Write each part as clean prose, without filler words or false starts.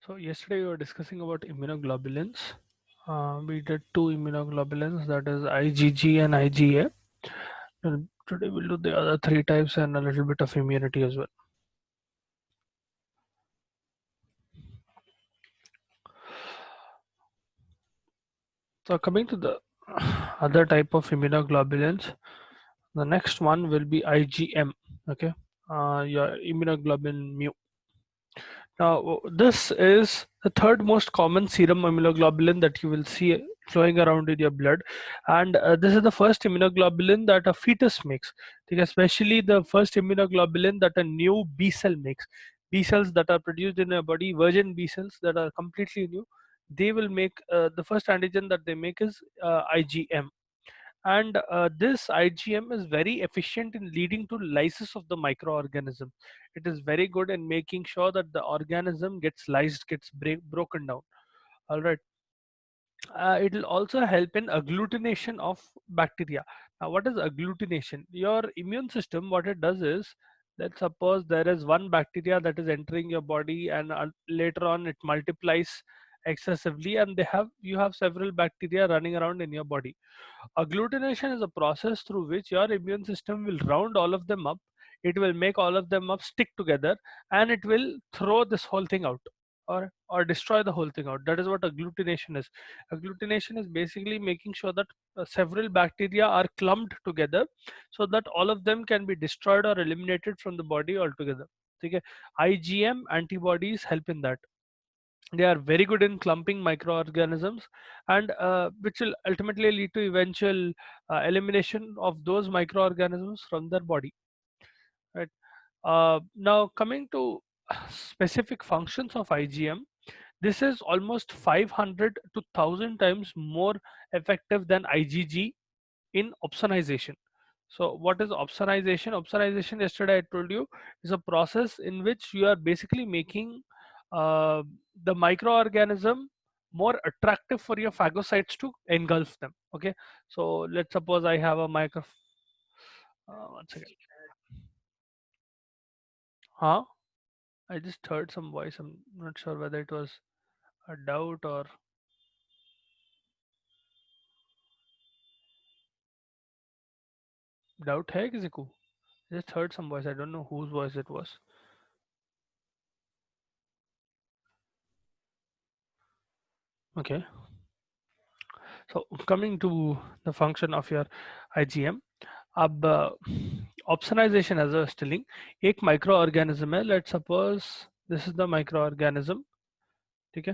So yesterday we were discussing about immunoglobulins. We did two immunoglobulins, that is IgG and IgA. And today we'll do the other three types and a little bit of immunity as well. So coming to the other type of immunoglobulins, the next one will be IgM. Okay, your immunoglobulin mu. Now, this is the third most common serum immunoglobulin that you will see flowing around in your blood, and this is the first immunoglobulin that a fetus makes. Okay, especially the first immunoglobulin that a new B cell makes. B cells that are produced in your body, virgin B cells that are completely new, they will make the first antigen that they make is IgM, and this IgM is very efficient in leading to lysis of the microorganism. It is very good in making sure that the organism gets lysed, gets broken down. All right. It will also help in agglutination of bacteria. Now, what is agglutination? Your immune system, what it does is, let's suppose there is one bacteria that is entering your body, and later on it multiplies excessively, and you have several bacteria running around in your body. Agglutination is a process through which your immune system will round all of them up. It will make all of them up stick together, and it will throw this whole thing out, or destroy the whole thing out. That is what agglutination is. Agglutination is basically making sure that several bacteria are clumped together so that all of them can be destroyed or eliminated from the body altogether. Okay. IgM antibodies help in that. They are very good in clumping microorganisms, and which will ultimately lead to eventual elimination of those microorganisms from their body, right? Now coming to specific functions of IgM, this is almost 500 to 1000 times more effective than IgG in opsonization. So what is opsonization? Opsonization, yesterday I told you, is a process in which you are basically making uh, the microorganism more attractive for your phagocytes to engulf them. Okay, so let's suppose I have a micro. One second. Huh? I just heard some voice. I'm not sure whether it was a doubt or doubt. Hai kisi ko? I just heard some voice. I don't know whose voice it was. Okay. So coming to the function of your IgM, अब opsonization as a स्टिलिंग, एक microorganism है, let suppose this is the microorganism. ठीक है,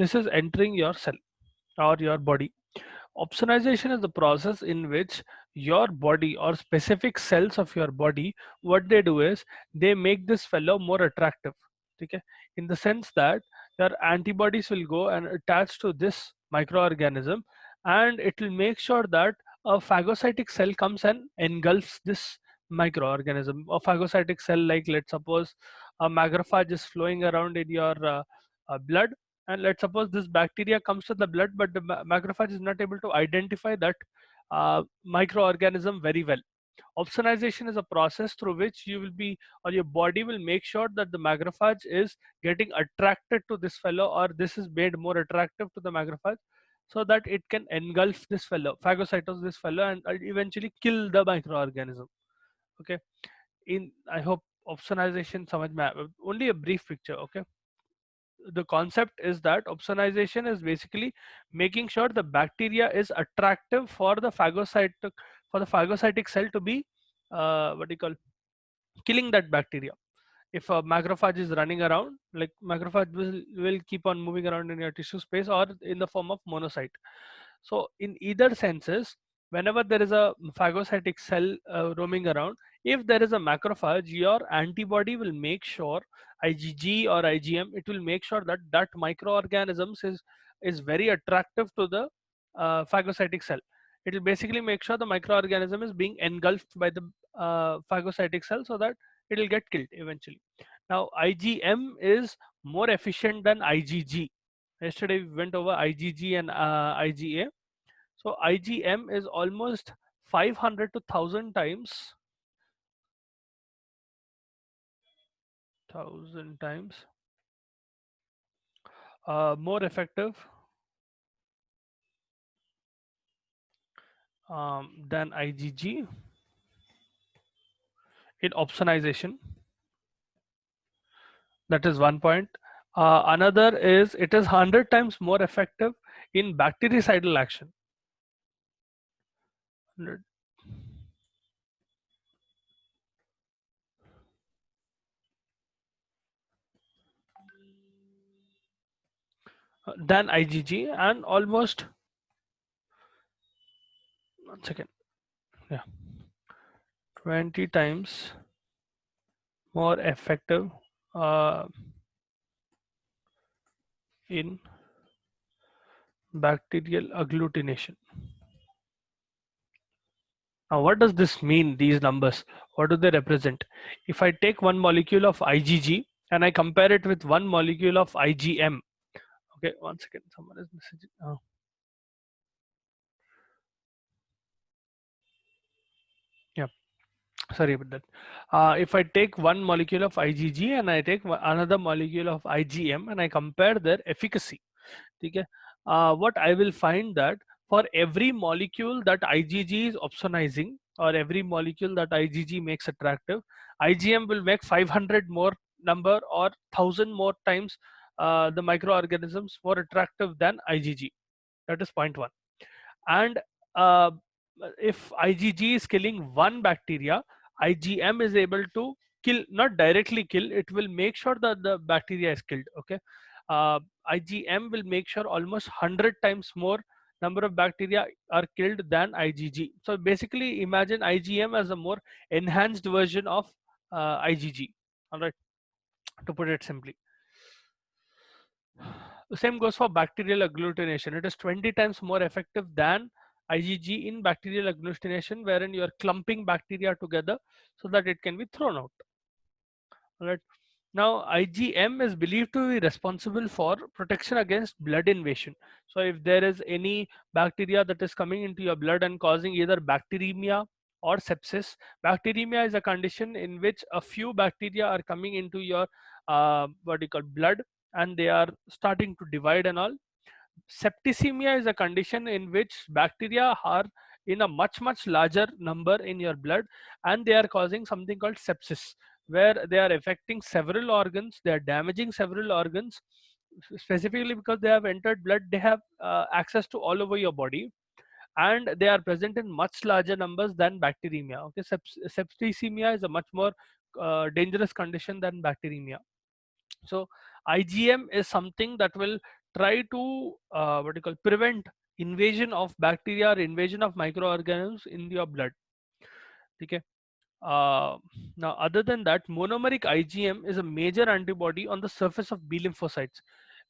this is entering your cell or your body. Opsonization is the process in which your body or specific cells of your body, what they do is they make this fellow more attractive. Okay, in the sense that your antibodies will go and attach to this microorganism, and it will make sure that a phagocytic cell comes and engulfs this microorganism. A phagocytic cell, like let's suppose a macrophage is flowing around in your blood, and let's suppose this bacteria comes to the blood, but the macrophage is not able to identify that microorganism very well. Opsonization is a process through which you will be, or your body will make sure that the macrophage is getting attracted to this fellow, or this is made more attractive to the macrophage, so that it can engulf this fellow, phagocytose this fellow, and eventually kill the microorganism. Okay, in, I hope opsonization samajh mein only a brief picture. Okay, the concept is that opsonization is basically making sure the bacteria is attractive for the phagocytic cell to be what do you call, killing that bacteria. If a macrophage is running around, like macrophage will keep on moving around in your tissue space or in the form of monocyte. So in either senses, whenever there is a phagocytic cell roaming around, if there is a macrophage, your antibody will make sure, IgG or IgM, it will make sure that that microorganisms is very attractive to the phagocytic cell. It will basically make sure the microorganism is being engulfed by the phagocytic cell, so that it will get killed eventually. Now IgM is more efficient than IgG. Yesterday we went over IgG and IgA. So IgM is almost 500 to 1000 times, 1000 times more effective than IgG in opsonization. That is one point. Another is it is 100 times more effective in bactericidal action. 100. Than IgG, and almost, 1 second, yeah, 20 times more effective uh, in bacterial agglutination. Now, what does this mean, these numbers? What do they represent? If I take one molecule of IgG and I compare it with one molecule of IgM, okay, 1 second, someone is messaging. Oh, yeah, sorry about that. If I take one molecule of IgG and I take another molecule of IgM and I compare their efficacy, okay, what I will find that for every molecule that IgG is opsonizing, or every molecule that IgG makes attractive, IgM will make 500 more number or 1000 more times the microorganisms more attractive than IgG. That is point one. And uh, if IgG is killing one bacteria, IgM is able to kill, not directly kill, it will make sure that the bacteria is killed. Okay, uh, IgM will make sure almost 100 times more number of bacteria are killed than IgG. So basically imagine IgM as a more enhanced version of IgG. All right, to put it simply. The same goes for bacterial agglutination. It is 20 times more effective than IgG in bacterial agglutination, wherein you are clumping bacteria together so that it can be thrown out. All right. Now, IgM is believed to be responsible for protection against blood invasion. So, if there is any bacteria that is coming into your blood and causing either bacteremia or sepsis, bacteremia is a condition in which a few bacteria are coming into your what you call blood, and they are starting to divide and all. Septicemia is a condition in which bacteria are in a much larger number in your blood, and they are causing something called sepsis, where they are affecting several organs, they are damaging several organs. Specifically because they have entered blood, they have access to all over your body, and they are present in much larger numbers than bacteremia. Okay, septicemia is a much more dangerous condition than bacteremia. So IgM is something that will try to what you call prevent invasion of bacteria or invasion of microorganisms in your blood. Okay. Uh, Now, other than that, monomeric IgM is a major antibody on the surface of B lymphocytes.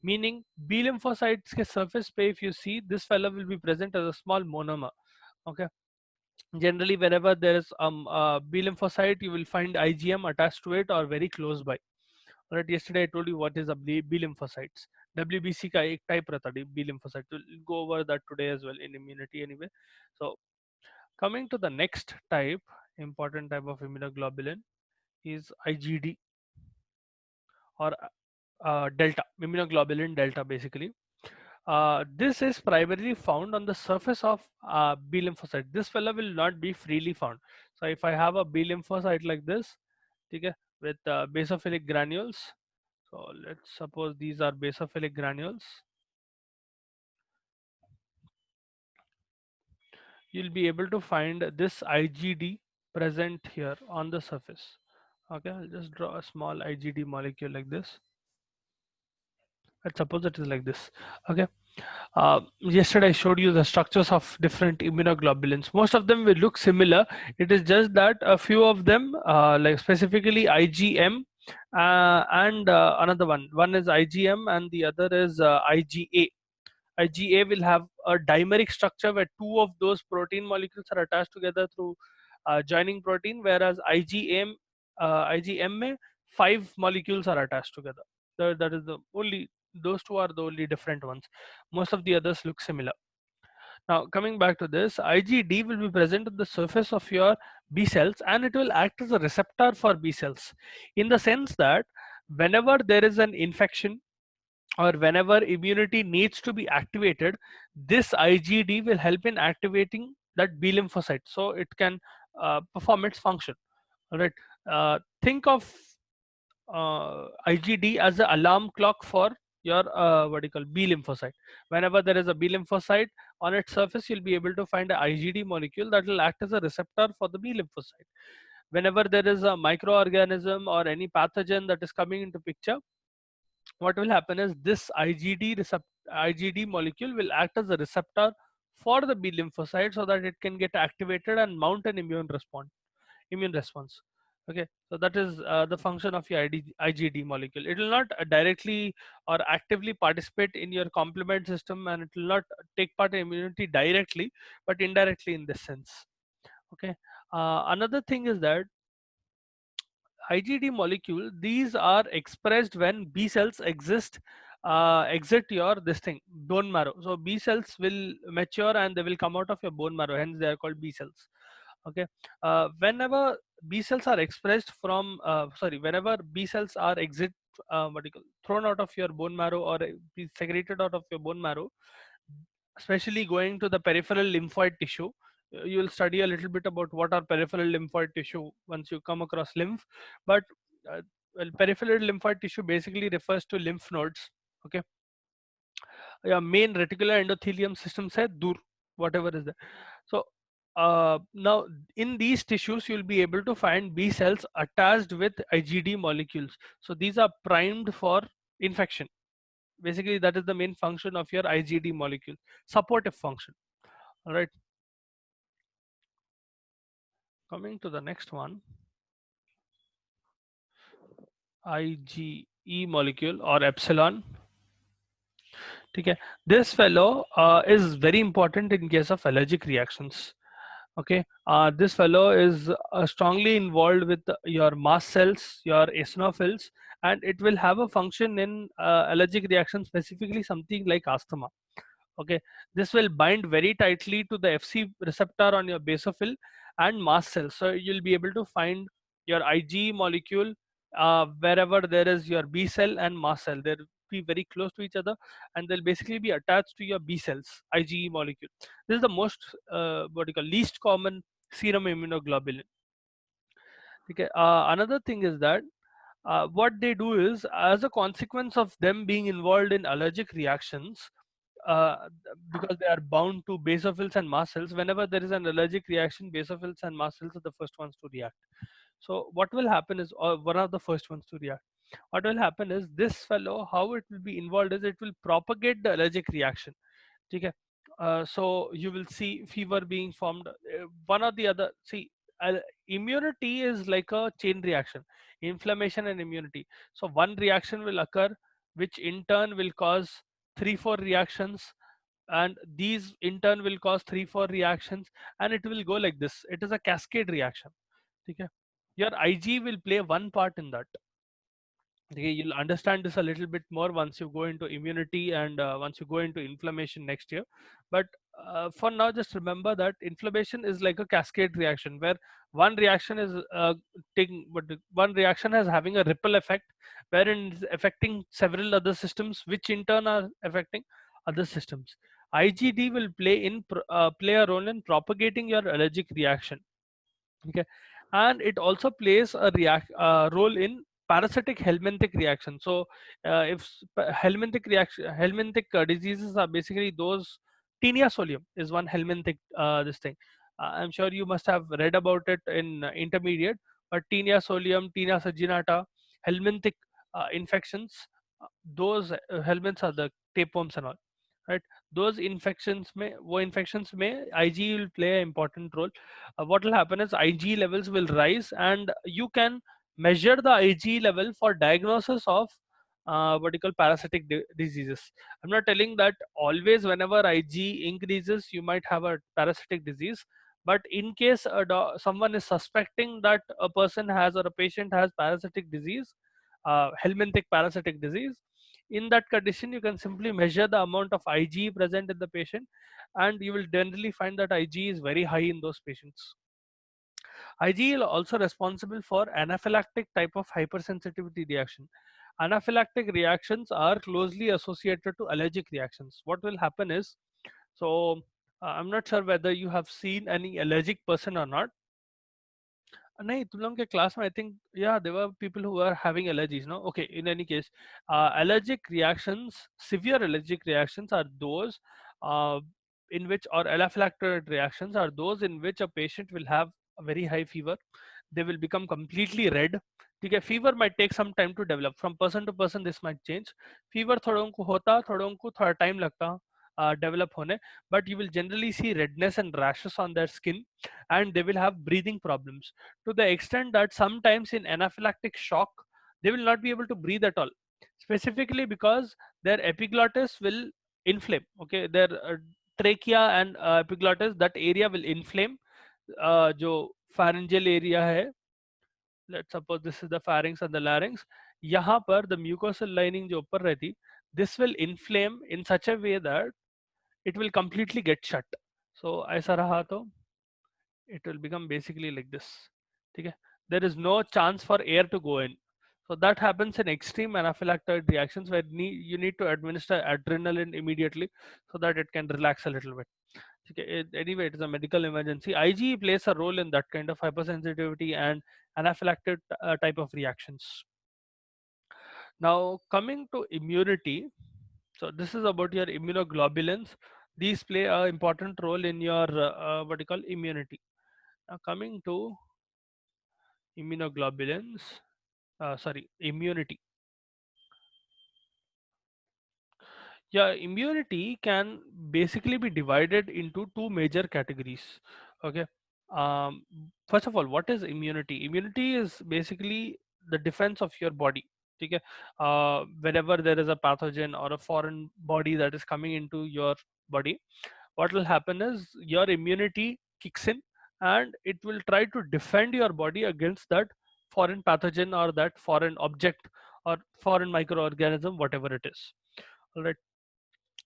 Meaning, B lymphocytes के surface पे, if you see, this fellow will be present as a small monomer. Okay. Generally, wherever there is B lymphocyte, you will find IgM attached to it or very close by. Right, yesterday I told you what is a B lymphocytes. WBC का एक type रहता है B lymphocyte. We'll go over that today as well in immunity anyway. So coming to the next type, important type of immunoglobulin is IgD, or delta, immunoglobulin delta basically. This is primarily found on the surface of B lymphocyte. This fellow will not be freely found. So if I have a B lymphocyte like this, okay, with basophilic granules. So let's suppose these are basophilic granules. You'll be able to find this IgD present here on the surface. Okay, I'll just draw a small IgD molecule like this. Let's suppose it is like this. Okay. Yesterday I showed you the structures of different immunoglobulins. Most of them will look similar. It is just that a few of them, like specifically IgM, and another one is IgM and the other is IgA. IgA will have a dimeric structure where two of those protein molecules are attached together through joining protein, whereas IgM में 5 molecules are attached together. That is the only, those two are the only different ones. Most of the others look similar. Now coming back to this, IgD will be present at the surface of your B cells, and it will act as a receptor for B cells, in the sense that whenever there is an infection or whenever immunity needs to be activated, this IgD will help in activating that B lymphocyte so it can perform its function. All right. Think of IgD as an alarm clock for your what do you call B lymphocyte. Whenever there is a B lymphocyte on its surface, you'll be able to find a IgD molecule that will act as a receptor for the B lymphocyte. Whenever there is a microorganism or any pathogen that is coming into picture, what will happen is this IgD molecule will act as a receptor for the B lymphocyte so that it can get activated and mount an immune response. Okay, so that is the function of your IgD molecule. It will not directly or actively participate in your complement system, and it will not take part in immunity directly, but indirectly in this sense. Okay, another thing is that IgD molecule, these are expressed when B cells exit your this thing bone marrow. So B cells will mature and they will come out of your bone marrow, hence they are called B cells. Okay, whenever B cells are expressed from whenever B cells are thrown out of your bone marrow or be secreted out of your bone marrow, especially going to the peripheral lymphoid tissue, you will study a little bit about what are peripheral lymphoid tissue once you come across lymph. But uh, well, peripheral lymphoid tissue basically refers to lymph nodes. Okay, your main reticular endothelium system say dur, whatever is there. So now in these tissues you'll be able to find B cells attached with IgD molecules. So these are primed for infection. Basically that is the main function of your IgD molecule, supportive function. All right, coming to the next one, IgE molecule or epsilon. Okay, this fellow is very important in case of allergic reactions. Okay, this fellow is strongly involved with your mast cells, your eosinophils, and it will have a function in allergic reaction, specifically something like asthma. Okay, this will bind very tightly to the Fc receptor on your basophil and mast cells, so you'll be able to find your IgE molecule wherever there is your B cell and mast cell. They'll be very close to each other and they'll basically be attached to your B cells, IgE molecule. This is the most what you call least common serum immunoglobulin. Okay, another thing is that what they do is, as a consequence of them being involved in allergic reactions, because they are bound to basophils and mast cells, whenever there is an allergic reaction, basophils and mast cells are the first ones to react. So what will happen is, or one of the first ones to react, what will happen is this fellow, how it will be involved is it will propagate the allergic reaction. Okay, so you will see fever being formed, one or the other. See, immunity is like a chain reaction, inflammation and immunity. So one reaction will occur which in turn will cause 3 4 reactions, and these in turn will cause 3 4 reactions, and it will go like this. It is a cascade reaction. Okay, your Ig will play one part in that. Okay, you'll understand this a little bit more once you go into immunity and once you go into inflammation next year. But for now, just remember that inflammation is like a cascade reaction where one reaction is one reaction is having a ripple effect wherein it's affecting several other systems, which in turn are affecting other systems. IgD will play a role in propagating your allergic reaction. Okay, and it also plays a role in parasitic helminthic reaction. So helminthic diseases are basically those. Tinea solium is one helminthic this thing. I'm sure you must have read about it in intermediate. But Tinea solium, Tinea saginata, helminthic infections, those helminths are the tapeworms and all, right? Those infections may Ig will play an important role. What will happen is Ig levels will rise, and you can measure the Ig level for diagnosis of what you call parasitic diseases. I'm not telling that always whenever Ig increases you might have a parasitic disease, but in case someone is suspecting that a person has or a patient has parasitic disease, helminthic parasitic disease, in that condition you can simply measure the amount of Ig present in the patient, and you will generally find that Ig is very high in those patients. Ig is also responsible for anaphylactic type of hypersensitivity reaction. anaphylactic reactions are closely associated to allergic reactions. What will happen is, so I'm not sure whether you have seen any allergic person or not. नहीं तुम लोगों के class में I think yeah there were people who were having allergies, no? Okay, in any case, allergic reactions, severe allergic reactions are those uh, in which, or anaphylactic reactions are those in which a patient will have a very high fever. They will become completely red. ठीक है, fever might take some time to develop. From person to person this might change. Fever थोड़ों को होता, थोड़ों को थोड़ा time लगता develop होने, but you will generally see redness and rashes on their skin, and they will have breathing problems to the extent that sometimes in anaphylactic shock they will not be able to breathe at all, specifically because their epiglottis will inflame. Okay, their trachea and epiglottis, that area will inflame. जो pharyngeal area है, let's suppose this is the pharynx and the larynx, यहाँ पर the mucosal lining जो ऊपर रहती, this will inflame in such a way that it will completely get shut. So ऐसा रहा तो it will become basically like this. Okay, there is no chance for air to go in. So that happens in extreme anaphylactic reactions where you need to administer adrenaline immediately so that it can relax a little bit. Okay, anyway, it is a medical emergency. IgE plays a role in that kind of hypersensitivity and anaphylactic type of reactions. Now coming to immunity, so this is about your immunoglobulins. These play an important role in your what you call immunity. Now coming to immunoglobulins, sorry, immunity. Yeah, immunity can basically be divided into two major categories. Okay. Um, First of all, what is immunity? Immunity is basically the defense of your body. Okay. Whenever there is a pathogen or a foreign body that is coming into your body, what will happen is your immunity kicks in and it will try to defend your body against that foreign pathogen or that foreign object or foreign microorganism, whatever it is. All right.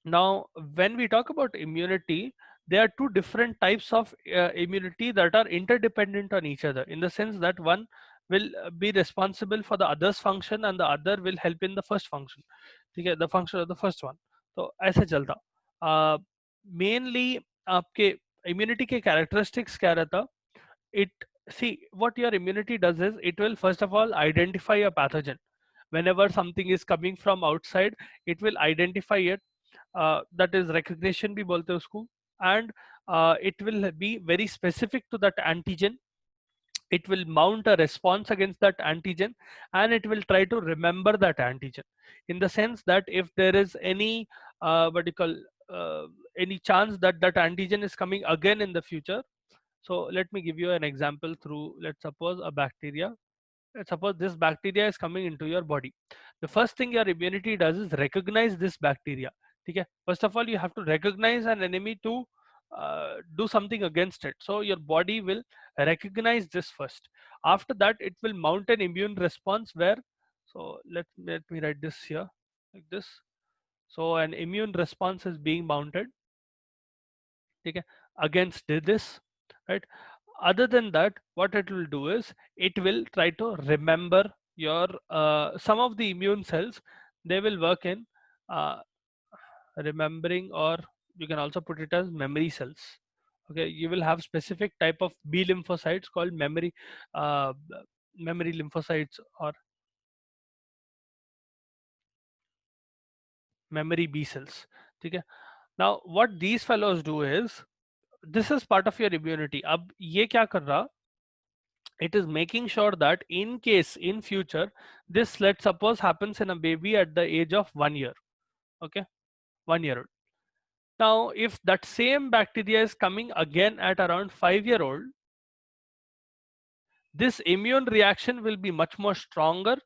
Now, when we talk about immunity, there are two different types of immunity that are interdependent on each other, in the sense that one will be responsible for the other's function and the other will help in the first function. Okay, the function of the first one. तो ऐसे चलता. Mainly आपके immunity के characteristics क्या रहता? It, see, what your immunity does is it will first of all identify a pathogen. Whenever something is coming from outside, it will identify it, that is recognition भी बोलते हैं उसको, and it will be very specific to that antigen. It will mount a response against that antigen and it will try to remember that antigen, in the sense that if there is any what you call any chance that that antigen is coming again in the future. So let me give you an example through, let's suppose a bacteria. Let's suppose this bacteria is coming into your body. The first thing your immunity does is recognize this bacteria. Okay? First of all, you have to recognize an enemy to do something against it. So your body will recognize this first. After that, it will mount an immune response where, so let me write this here like this. So an immune response is being mounted, okay, against this, right? Other than that, what it will do is it will try to remember your some of the immune cells. They will work in uh, remembering, or you can also put it as memory cells. Okay, you will have specific type of B lymphocytes called uh, memory lymphocytes or memory B cells. Okay, now what these fellows do is, this is part of your immunity. अब ये क्या कर रहा, it is making sure that in case in future this, let's suppose, happens in a baby at the age of 1 year. Okay, 1 year old. Now if that same bacteria is coming again at around 5 year old, this immune reaction will be much more stronger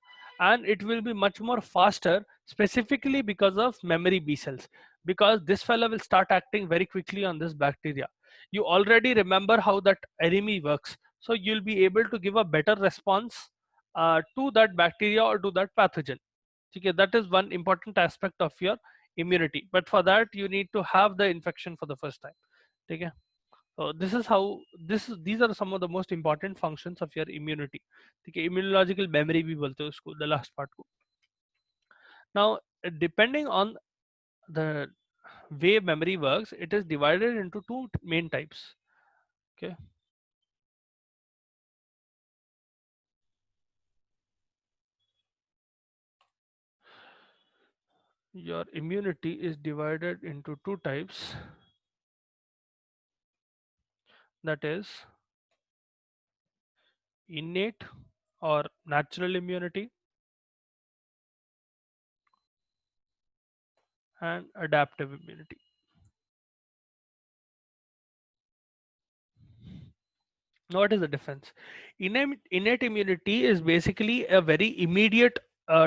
and it will be much more faster, specifically because of memory B cells, because this fellow will start acting very quickly on this bacteria. You already remember how that enemy works, so you'll be able to give a better response to that bacteria or to that pathogen. Okay, that is one important aspect of your immunity, but for that you need to have the infection for the first time. Okay, so this is how these are some of the most important functions of your immunity. ठीक है, immunological memory भी बोलते हैं उसको, the last part को. Now, depending on the way memory works, it is divided into two main types. Okay. Your immunity is divided into two types, that is innate or natural immunity and adaptive immunity. Now, what is the difference? Innate immunity is basically a very immediate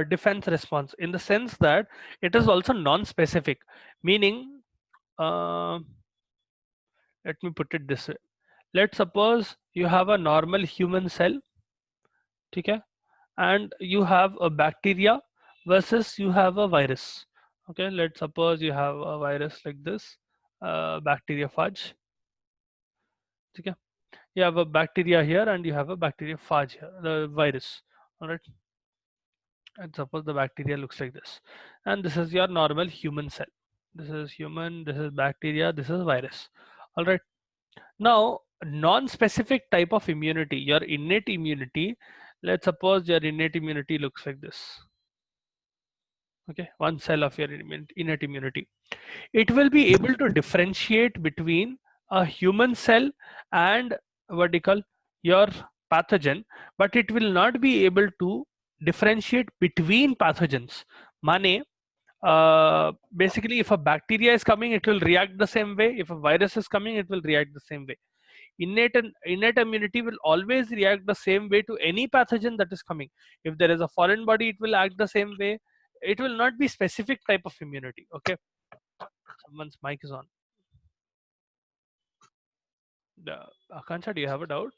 defense response, in the sense that it is also non-specific, meaning, uh, let me put it this way. Let's suppose you have a normal human cell, okay, and you have a bacteria versus you have a virus. Okay, let's suppose you have a virus like this, bacteriophage. Okay, you have a bacteria here and you have a bacteriophage here, the virus. All right, and suppose the bacteria looks like this, and this is your normal human cell. This is human, this is bacteria, this is virus. All right. Now, non-specific type of immunity, your innate immunity, let's suppose your innate immunity looks like this. Okay, one cell of your innate immunity. It will be able to differentiate between a human cell and what do you call your pathogen, but it will not be able to differentiate between pathogens. Mane, basically, if a bacteria is coming, it will react the same way. If a virus is coming, it will react the same way. Innate immunity will always react the same way to any pathogen that is coming. If there is a foreign body, it will act the same way. It will not be specific type of immunity. Okay, someone's mic is on. Akansha, do you have a doubt?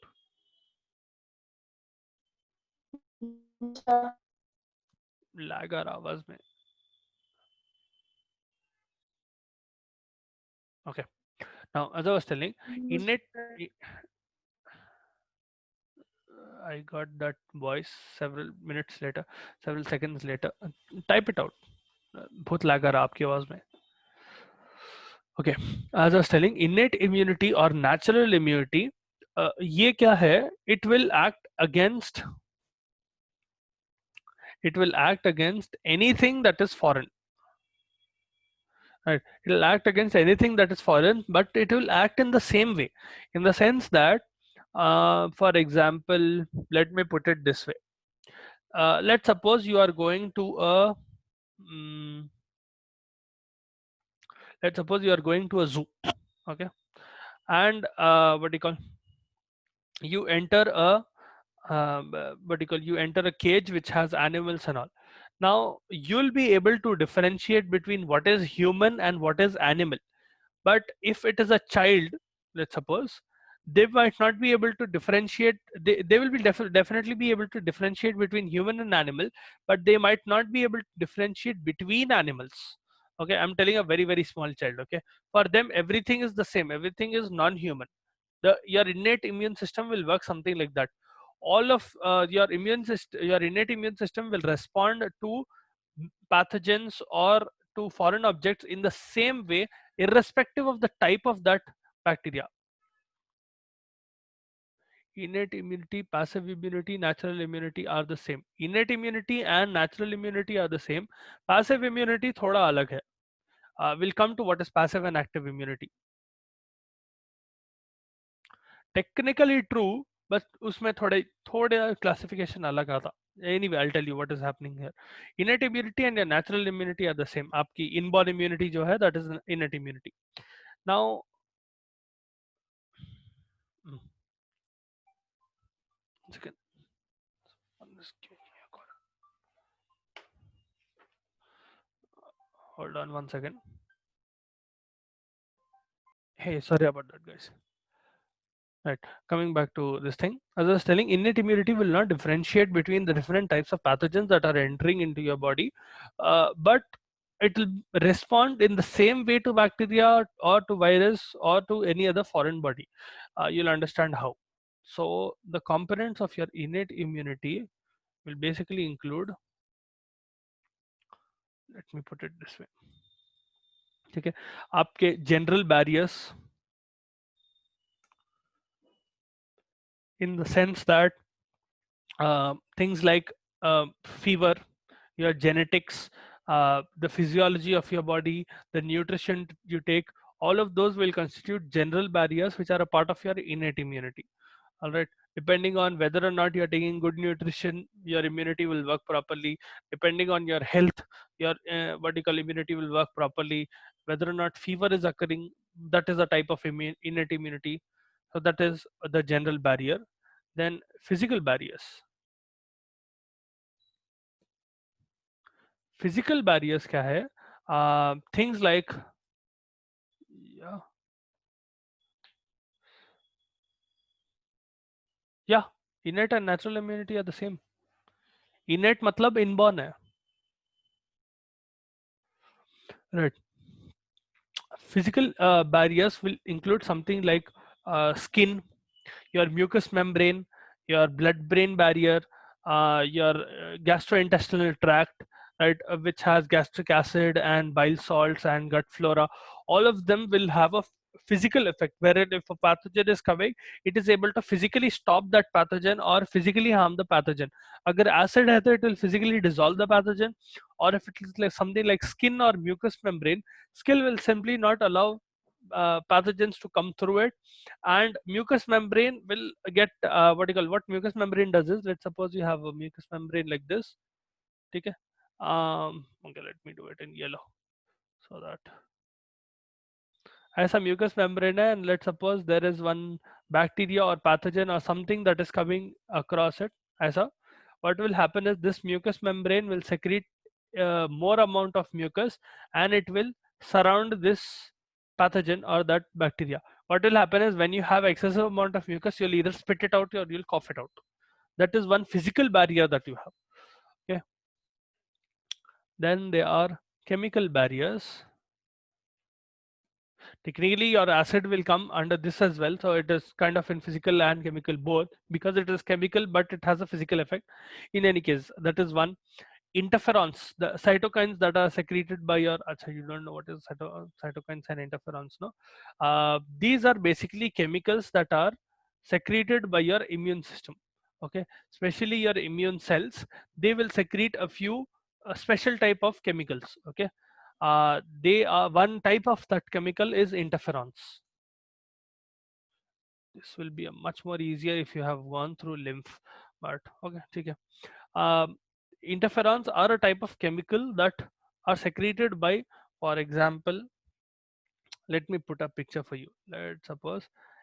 Lag आ रहा आवाज में. Okay, now as I was telling, innate, I got that voice several minutes later, several seconds later. Type it out. बहुत lag आ रहा आपकी आवाज में. Okay, as I was telling, innate immunity or natural immunity, ये क्या है? It will act against anything that is foreign. Right? It will act against anything that is foreign, but it will act in the same way, in the sense that, for example, let me put it this way. Let's suppose you are going to a mm, let's suppose you are going to a zoo. Okay, and what do you call, you enter a what do you call, you enter a cage which has animals and all. Now you'll be able to differentiate between what is human and what is animal. But if it is a child, let's suppose, they might not be able to differentiate. They will be definitely be able to differentiate between human and animal, but they might not be able to differentiate between animals. Okay, I'm telling a very, very small child. Okay, for them everything is the same, everything is non-human. Your innate immune system will work something like that. All of your innate immune system will respond to pathogens or to foreign objects in the same way, irrespective of the type of that bacteria. Innate immunity, passive immunity, natural immunity are the same. Innate immunity and natural immunity are the same. Passive immunity thoda alag hai. We'll come to what is passive and active immunity. Technically true, but उसमें थोड़े classification अलग आता. Anyway, I'll tell you what is happening here. Innate immunity and your natural immunity are the same. आपकी inborn immunity जो है, that is innate immunity. Now, second, hold on 1 second. Hey, sorry about that, guys. Right, coming back to this thing, as I was telling, innate immunity will not differentiate between the different types of pathogens that are entering into your body, but it will respond in the same way to bacteria or to virus or to any other foreign body. You'll understand how. So the components of your innate immunity will basically include Let me put it this way. ठीक है, आपके general barriers in the sense that things like fever, your genetics, the physiology of your body, the nutrition you take, all of those will constitute general barriers which are a part of your innate immunity. All right. Depending on whether or not you're taking good nutrition, your immunity will work properly. Depending on your health, your what you call immunity will work properly. Whether or not fever is occurring, that is a type of innate immunity. So that is the general barrier. Then physical barriers. Physical barriers क्या है? Things like, yeah, yeah, innate and natural immunity are the same. Innate मतलब inborn है, right? Physical barriers will include something like skin, your mucous membrane, your blood-brain barrier, your gastrointestinal tract, right, which has gastric acid and bile salts and gut flora. All of them will have a physical effect, wherein if a pathogen is coming, it is able to physically stop that pathogen or physically harm the pathogen. Agar acid hai, to it will physically dissolve the pathogen, or if it is like something like skin or mucous membrane, skin will simply not allow pathogens to come through it, and mucous membrane will get what you call, what mucous membrane does is, let's suppose you have a mucous membrane like this, okay. Okay, let me do it in yellow so that as a mucous membrane, and let's suppose there is one bacteria or pathogen or something that is coming across it, as a, what will happen is this mucous membrane will secrete more amount of mucus, and it will surround this pathogen or that bacteria. What will happen is when you have excessive amount of mucus, you'll either spit it out or you'll cough it out. That is one physical barrier that you have. Okay. Then there are chemical barriers. Technically your acid will come under this as well, so it is kind of in physical and chemical both, because it is chemical but it has a physical effect. In any case, that is one. Interferons, the cytokines that are secreted by your, achha, you don't know what is cytokines and interferons, no? These are basically chemicals that are secreted by your immune system. Okay, especially your immune cells, they will secrete a few special type of chemicals. Okay, they are, one type of that chemical is interferons. This will be a much more easier if you have gone through lymph, but okay, okay. Interferons are a type of chemical that are secreted by, for example, let me put a picture for you. Let's suppose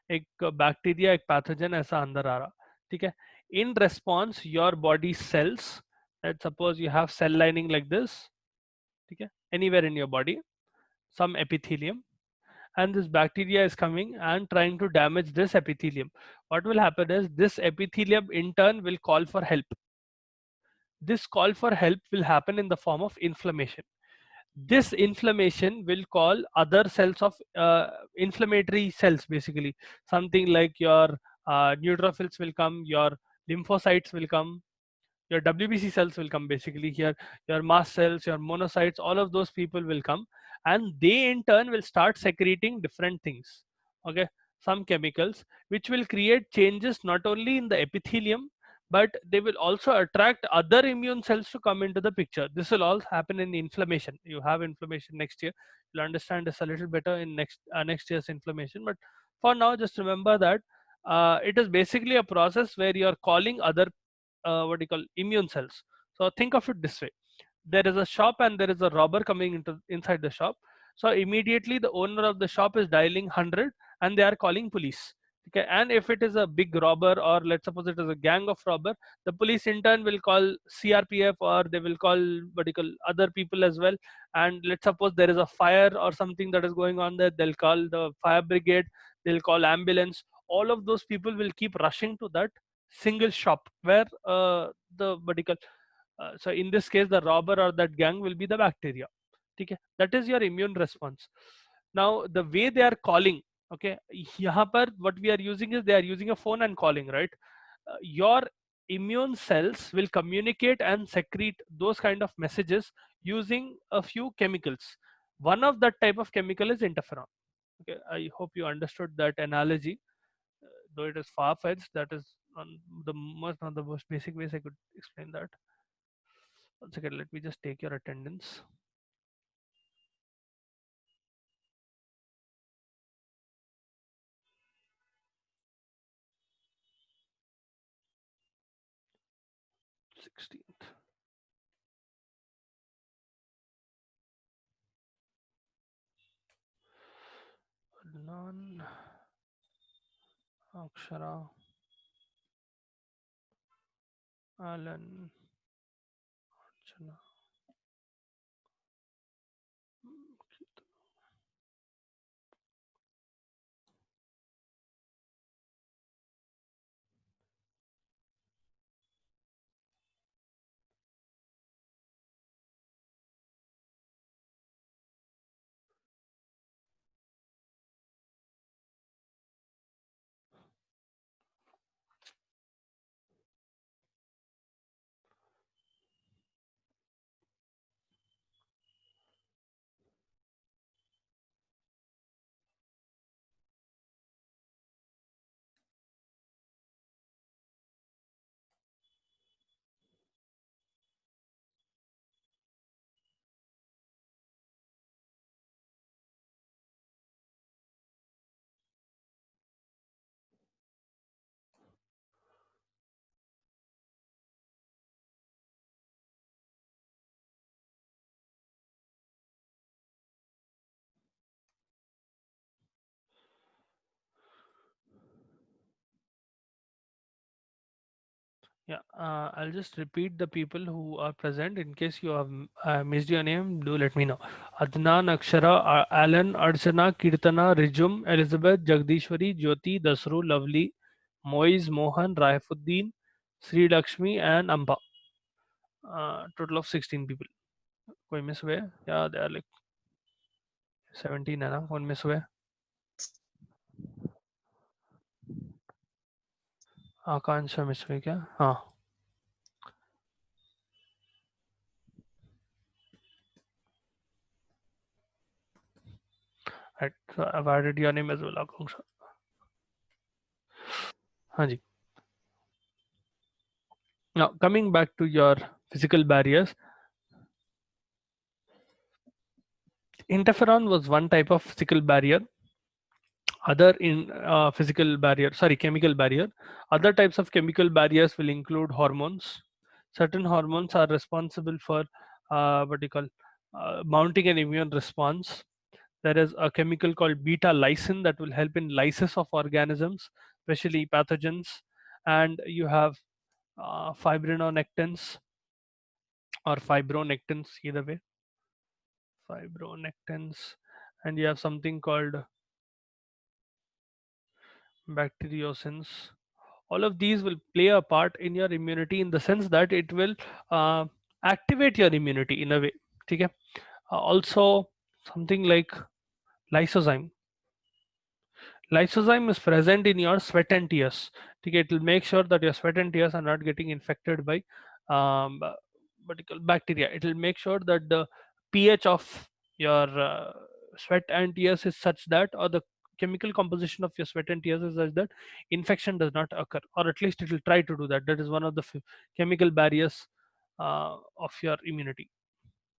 एक bacteria, एक pathogen ऐसा अंदर आ रहा, ठीक है? In response, your body cells, let's suppose you have cell lining like this, ठीक है? Anywhere in your body, some epithelium, and this bacteria is coming and trying to damage this epithelium. What will happen is this epithelium in turn will call for help. This call for help will happen in the form of inflammation. This inflammation will call other cells of inflammatory cells, basically something like your neutrophils will come, your lymphocytes will come, your WBC cells will come, basically here your mast cells, your monocytes, all of those people will come, and they in turn will start secreting different things. Okay, some chemicals which will create changes not only in the epithelium, but they will also attract other immune cells to come into the picture. This will all happen in inflammation. You have inflammation next year, you'll understand this a little better in next year's inflammation, but for now just remember that it is basically a process where you are calling other what do you call, immune cells. So think of it this way: there is a shop and there is a robber coming into inside the shop. So immediately the owner of the shop is dialing 100 and they are calling police. Okay, and if it is a big robber, or let's suppose it is a gang of robber, the police in turn will call CRPF, or they will call what do you call, other people as well. And let's suppose there is a fire or something that is going on there, they'll call the fire brigade, they'll call ambulance. All of those people will keep rushing to that single shop where the what do you call, so in this case the robber or that gang will be the bacteria. Okay, that is your immune response. Now the way they are calling, okay, यहाँ पर what we are using is they are using a phone and calling, right? Your immune cells will communicate and secrete those kind of messages using a few chemicals. One of that type of chemical is interferon. Okay, I hope you understood that analogy. Though it is far-fetched, that is one of the most basic ways I could explain that. One second, let me just take your attendance. 16th. Adnan, Akshara, Alan, Archana. Yeah, I'll just repeat the people who are present. In case you have missed your name, do let me know. Adnan, Akshara, Alan, Archana, Kirtana, Rijum, Elizabeth, Jagdishwari, Jyoti, Dasru, Lovely, Moiz, Mohan, Raifuddin, Sri Lakshmi, and Amba. Total of 16 people. कोई miss हुए? Yeah, they are like 17 है ना? कौन miss हुए? आकांक्षा miss हुई क्या? हाँ. Right. So I've added your name as well, आकांक्षा. हाँ जी. Now coming back to your physical barriers, interferon was one type of physical barrier. Other in physical barrier, sorry, chemical barrier. Other types of chemical barriers will include hormones. Certain hormones are responsible for what you call mounting an immune response. There is a chemical called beta lysine that will help in lysis of organisms, especially pathogens. And you have fibronectins or fibronectins, either way, fibronectins. And you have something called bacteriocins. All of these will play a part in your immunity in the sense that it will uh, activate your immunity in a way. Okay? Also, something like lysozyme. Lysozyme is present in your sweat and tears. Okay? It will make sure that your sweat and tears are not getting infected by um, particular bacteria. It will make sure that the pH of your sweat and tears is such that, or the chemical composition of your sweat and tears is such that infection does not occur, or at least it will try to do that. That is one of the chemical barriers of your immunity,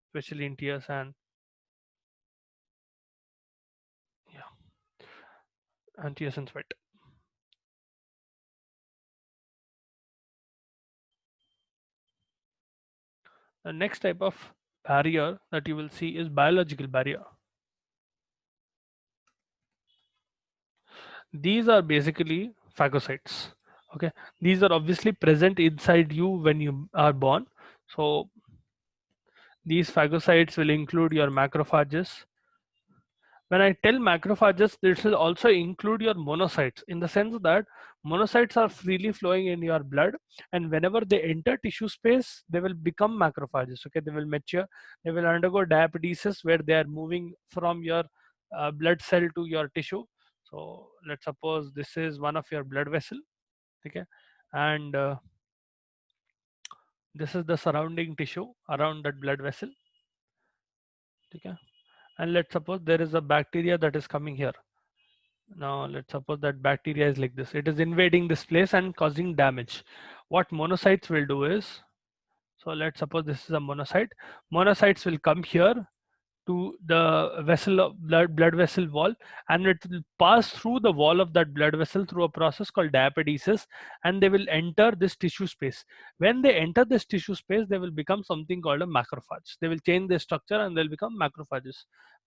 especially in tears and, yeah, and tears and sweat. The next type of barrier that you will see is biological barrier. These are basically phagocytes. Okay, these are obviously present inside you when you are born. So these phagocytes will include your macrophages. When I tell macrophages, this will also include your monocytes, in the sense that monocytes are freely flowing in your blood, and whenever they enter tissue space, they will become macrophages. Okay, they will mature, they will undergo diapedesis, where they are moving from your blood cell to your tissue. So let's suppose this is one of your blood vessel. Okay, and This is the surrounding tissue around that blood vessel. Okay. And let's suppose there is a bacteria that is coming here. Now let's suppose that bacteria is like this. It is invading this place and causing damage. What monocytes will do is, so let's suppose this is a monocyte. Monocytes will come here to the vessel of blood vessel wall, and it will pass through the wall of that blood vessel through a process called diapedesis, and they will enter this tissue space. When they enter this tissue space, they will become something called a macrophage. They will change their structure and they'll become macrophages.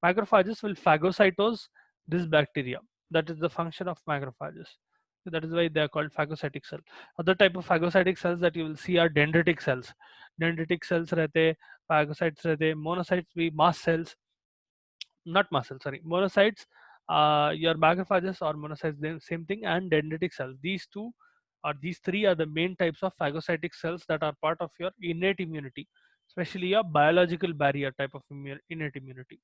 Macrophages will phagocytose this bacteria. That is the function of macrophages. So that is why they are called phagocytic cell. Other type of phagocytic cells that you will see are dendritic cells. Dendritic cells रहते, phagocytes रहते, monocytes be mast cells, not mast cells, sorry, monocytes. Your macrophages or monocytes, same thing, and dendritic cells. These two or these three are the main types of phagocytic cells that are part of your innate immunity, especially your biological barrier type of innate immunity.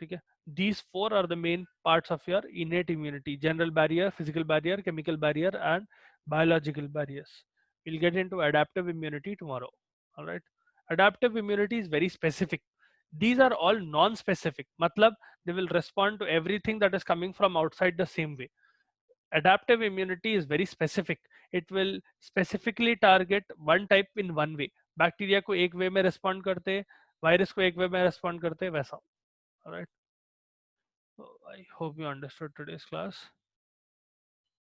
Okay. These four are the main parts of your innate immunity: general barrier, physical barrier, chemical barrier, and biological barriers. We'll get into adaptive immunity tomorrow. All right. Adaptive immunity is very specific. These are all non-specific. Matlab, they will respond to everything that is coming from outside the same way. Adaptive immunity is very specific. It will specifically target one type in one way. Bacteria को एक way में respond करते, virus को एक way में respond करते, वैसा. All right. So I hope you understood today's class.